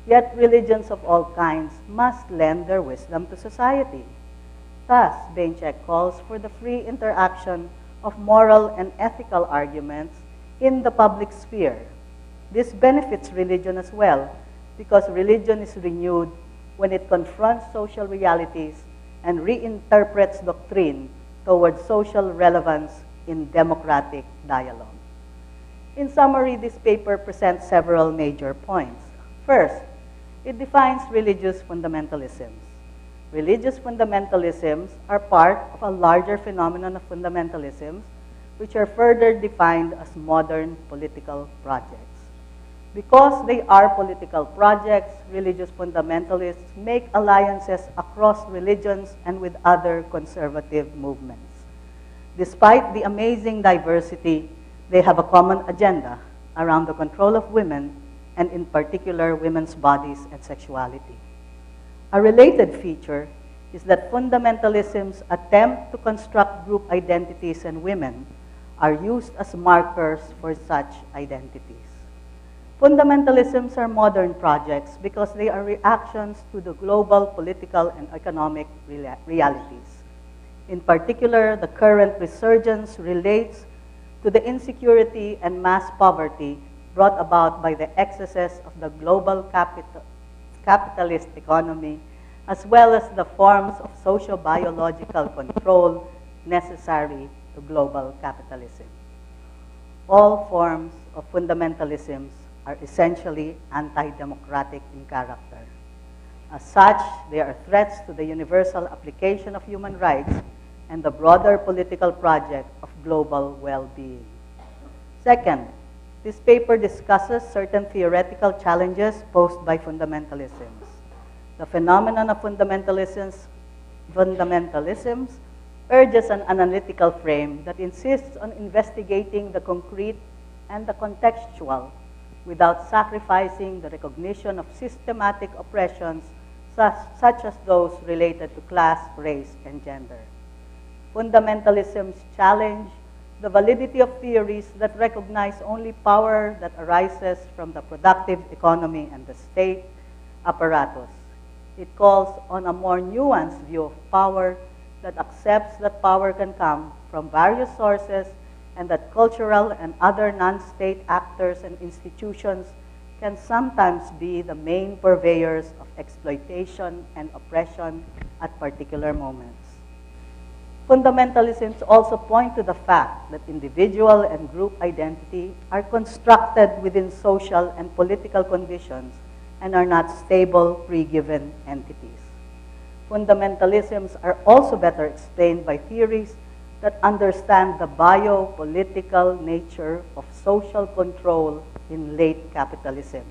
Yet religions of all kinds must lend their wisdom to society. Thus, Bainchek calls for the free interaction of moral and ethical arguments in the public sphere. This benefits religion as well, because religion is renewed when it confronts social realities and reinterprets doctrine towards social relevance in democratic dialogue. In summary, this paper presents several major points. First, it defines religious fundamentalisms. Religious fundamentalisms are part of a larger phenomenon of fundamentalisms, which are further defined as modern political projects. Because they are political projects, religious fundamentalists make alliances across religions and with other conservative movements. Despite the amazing diversity, they have a common agenda around the control of women, and in particular, women's bodies and sexuality. A related feature is that fundamentalisms attempt to construct group identities, and women are used as markers for such identities. Fundamentalisms are modern projects because they are reactions to the global political and economic realities. In particular, the current resurgence relates to the insecurity and mass poverty brought about by the excesses of the global capitalist economy, as well as the forms of socio-biological control necessary to global capitalism. All forms of fundamentalisms are essentially anti-democratic in character. As such, they are threats to the universal application of human rights and the broader political project of global well-being. Second, this paper discusses certain theoretical challenges posed by fundamentalisms. The phenomenon of fundamentalisms urges an analytical frame that insists on investigating the concrete and the contextual without sacrificing the recognition of systematic oppressions such as those related to class, race, and gender. Fundamentalisms challenge the validity of theories that recognize only power that arises from the productive economy and the state apparatus. It calls on a more nuanced view of power that accepts that power can come from various sources and that cultural and other non-state actors and institutions can sometimes be the main purveyors of exploitation and oppression at particular moments. Fundamentalisms also point to the fact that individual and group identity are constructed within social and political conditions and are not stable, pre-given entities. Fundamentalisms are also better explained by theories that understand the biopolitical nature of social control in late capitalism,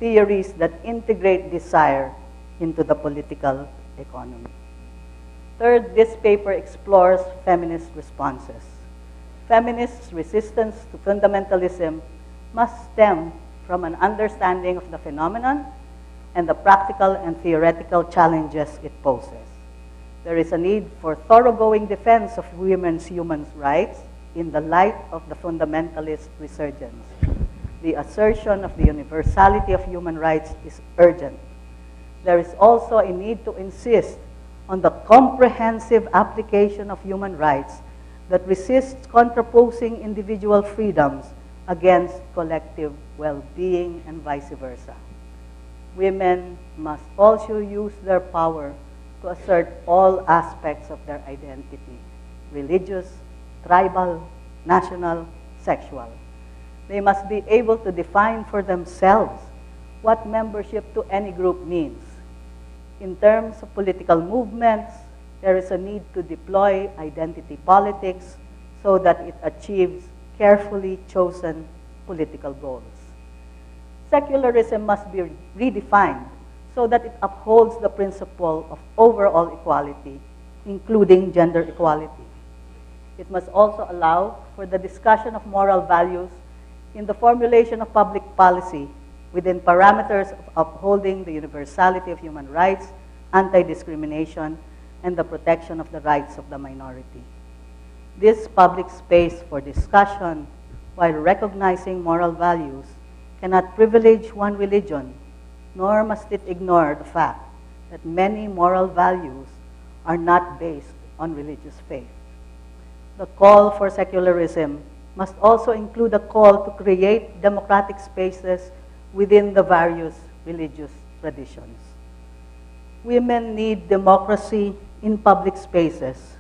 theories that integrate desire into the political economy. Third, this paper explores feminist responses. Feminists' resistance to fundamentalism must stem from an understanding of the phenomenon and the practical and theoretical challenges it poses. There is a need for thoroughgoing defense of women's human rights in the light of the fundamentalist resurgence. The assertion of the universality of human rights is urgent. There is also a need to insist on the comprehensive application of human rights that resists contraposing individual freedoms against collective well-being and vice versa. Women must also use their power to assert all aspects of their identity, religious, tribal, national, sexual. They must be able to define for themselves what membership to any group means. In terms of political movements, there is a need to deploy identity politics so that it achieves carefully chosen political goals. Secularism must be redefined so that it upholds the principle of overall equality, including gender equality. It must also allow for the discussion of moral values in the formulation of public policy within parameters of upholding the universality of human rights, anti-discrimination, and the protection of the rights of the minority. This public space for discussion, while recognizing moral values, cannot privilege one religion nor must it ignore the fact that many moral values are not based on religious faith. The call for secularism must also include a call to create democratic spaces within the various religious traditions. Women need democracy in public spaces,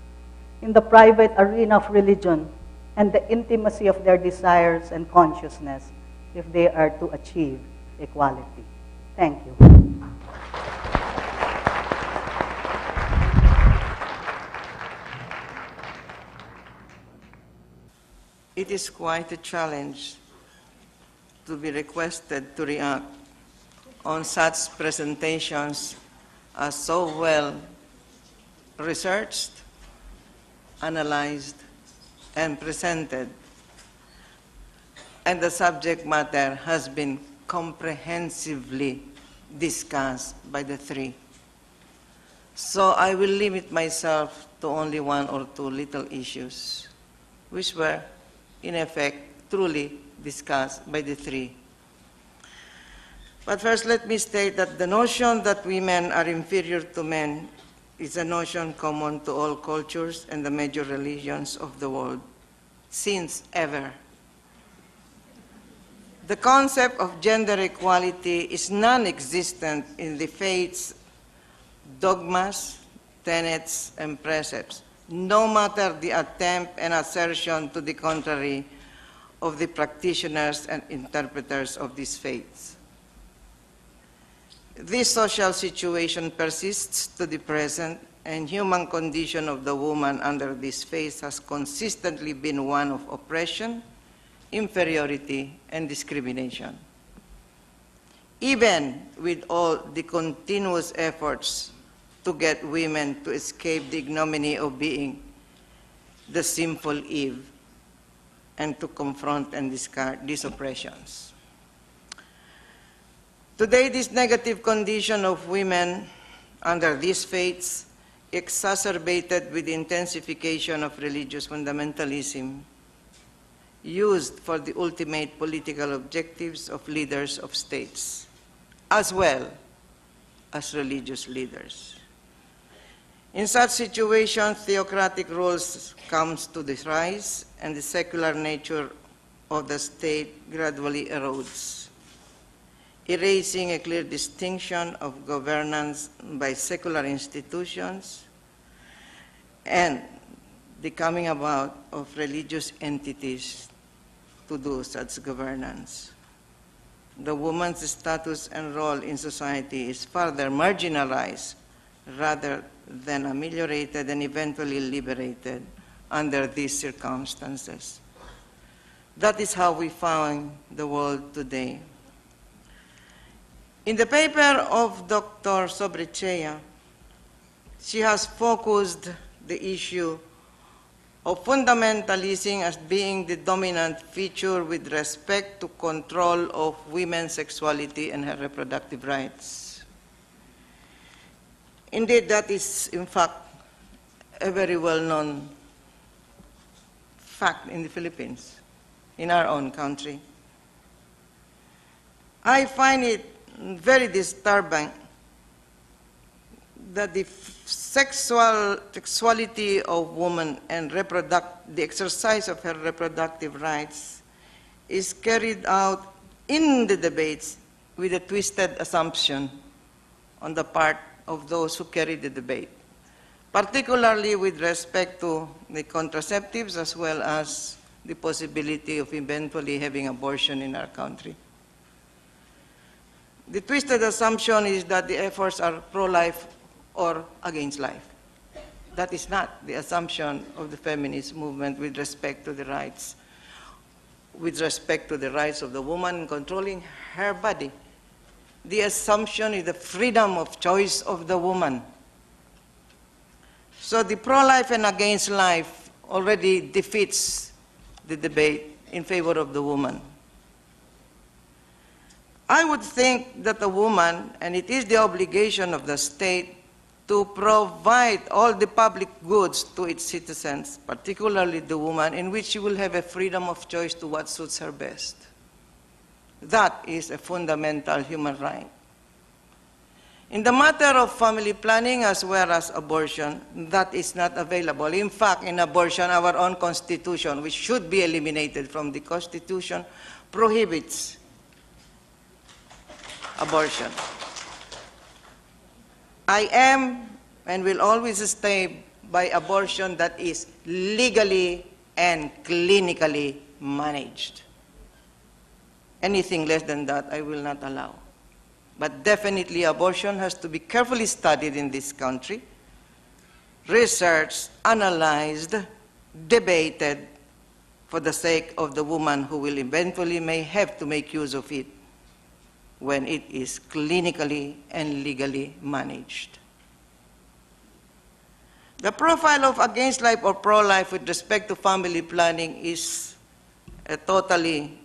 in the private arena of religion, and the intimacy of their desires and consciousness if they are to achieve equality. Thank you. It is quite a challenge to be requested to react on such presentations as so well researched, analyzed, and presented, and the subject matter has been comprehensively discussed by the three. So I will limit myself to only one or two little issues, which were, in effect, truly discussed by the three. But first, let me state that the notion that women are inferior to men is a notion common to all cultures and the major religions of the world, since ever. The concept of gender equality is non-existent in the faith's dogmas, tenets, and precepts, no matter the attempt and assertion to the contrary of the practitioners and interpreters of these faiths. This social situation persists to the present, and human condition of the woman under this faith has consistently been one of oppression, inferiority, and discrimination. Even with all the continuous efforts to get women to escape the ignominy of being the sinful Eve and to confront and discard these oppressions. Today, this negative condition of women under these faiths, exacerbated with the intensification of religious fundamentalism, used for the ultimate political objectives of leaders of states, as well as religious leaders. In such situations, theocratic rules comes to the rise, and the secular nature of the state gradually erodes, erasing a clear distinction of governance by secular institutions and the coming about of religious entities to do such governance. The woman's status and role in society is further marginalized rather than ameliorated and eventually liberated under these circumstances. That is how we find the world today. In the paper of Dr. Sobritchea, she has focused the issue of fundamentalism as being the dominant feature with respect to control of women's sexuality and her reproductive rights. Indeed, that is, in fact, a very well-known fact in the Philippines, in our own country. I find it very disturbing that the sexuality of women and the exercise of her reproductive rights is carried out in the debates with a twisted assumption on the part of those who carry the debate, particularly with respect to the contraceptives as well as the possibility of eventually having abortion in our country. The twisted assumption is that the efforts are pro-life or against life. That is not the assumption of the feminist movement with respect to the rights of the woman in controlling her body. The assumption is the freedom of choice of the woman. So the pro-life and against life already defeats the debate in favor of the woman. I would think that a woman, and it is the obligation of the state, to provide all the public goods to its citizens, particularly the woman, in which she will have a freedom of choice to what suits her best. That is a fundamental human right. In the matter of family planning as well as abortion, that is not available. In fact, in abortion, our own constitution, which should be eliminated from the constitution, prohibits abortion. I am and will always stay by abortion that is legally and clinically managed. Anything less than that, I will not allow. But definitely abortion has to be carefully studied in this country, researched, analyzed, debated for the sake of the woman who will eventually may have to make use of it when it is clinically and legally managed. The profile of against life or pro-life with respect to family planning is a totally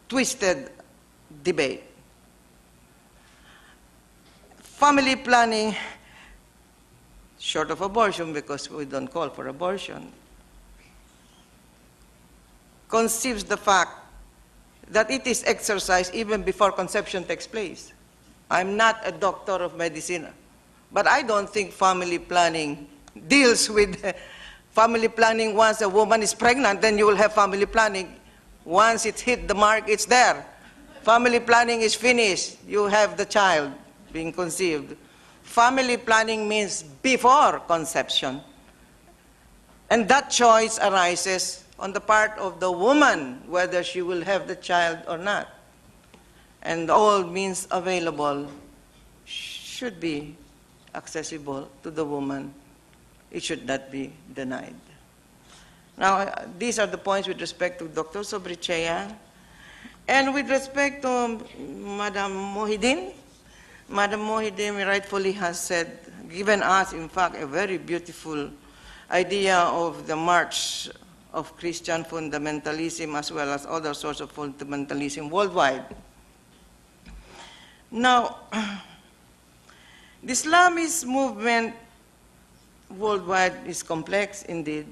twisted debate. Family planning, short of abortion, because we don't call for abortion, conceives the fact that it is exercised even before conception takes place. I'm not a doctor of medicine, but I don't think family planning deals with family planning. Once a woman is pregnant, then you will have family planning. Once it hit the mark, it's there. Family planning is finished. You have the child being conceived. Family planning means before conception. And that choice arises on the part of the woman, whether she will have the child or not. And all means available should be accessible to the woman. It should not be denied. Now, these are the points with respect to Dr. Sobritchea. And with respect to Madam Mohideen, Madam Mohideen rightfully has said, given us, in fact, a very beautiful idea of the march of Christian fundamentalism as well as other sorts of fundamentalism worldwide. Now, the Islamist movement worldwide is complex indeed,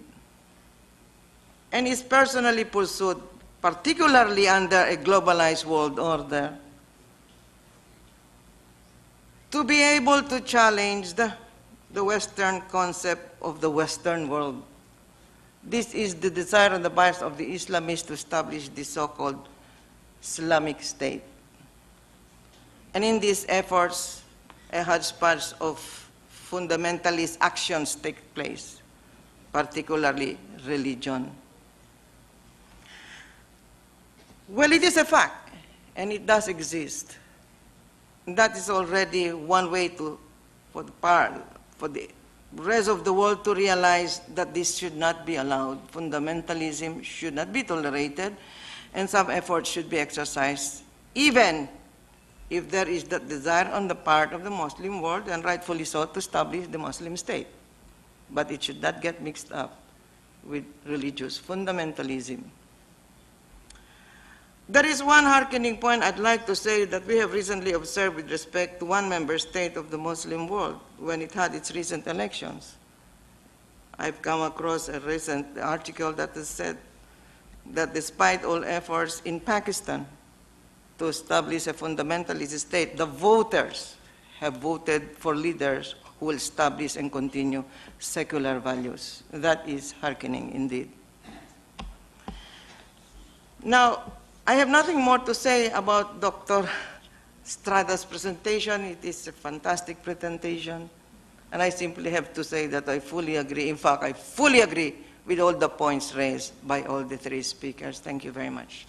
and is personally pursued, particularly under a globalized world order, to be able to challenge the Western concept of the Western world. This is the desire and the bias of the Islamists to establish the so-called Islamic State. And in these efforts, a hodgepodge of fundamentalist actions take place, particularly religion. Well, it is a fact, and it does exist. That is already one way for the rest of the world to realize that this should not be allowed. Fundamentalism should not be tolerated, and some effort should be exercised, even if there is that desire on the part of the Muslim world, and rightfully so, to establish the Muslim state. But it should not get mixed up with religious fundamentalism. There is one hearkening point I'd like to say that we have recently observed with respect to one member state of the Muslim world when it had its recent elections. I've come across a recent article that has said that despite all efforts in Pakistan to establish a fundamentalist state, the voters have voted for leaders who will establish and continue secular values. That is hearkening indeed. Now, I have nothing more to say about Dr. Strada's presentation. It is a fantastic presentation. And I simply have to say that I fully agree. In fact, I fully agree with all the points raised by all the three speakers. Thank you very much.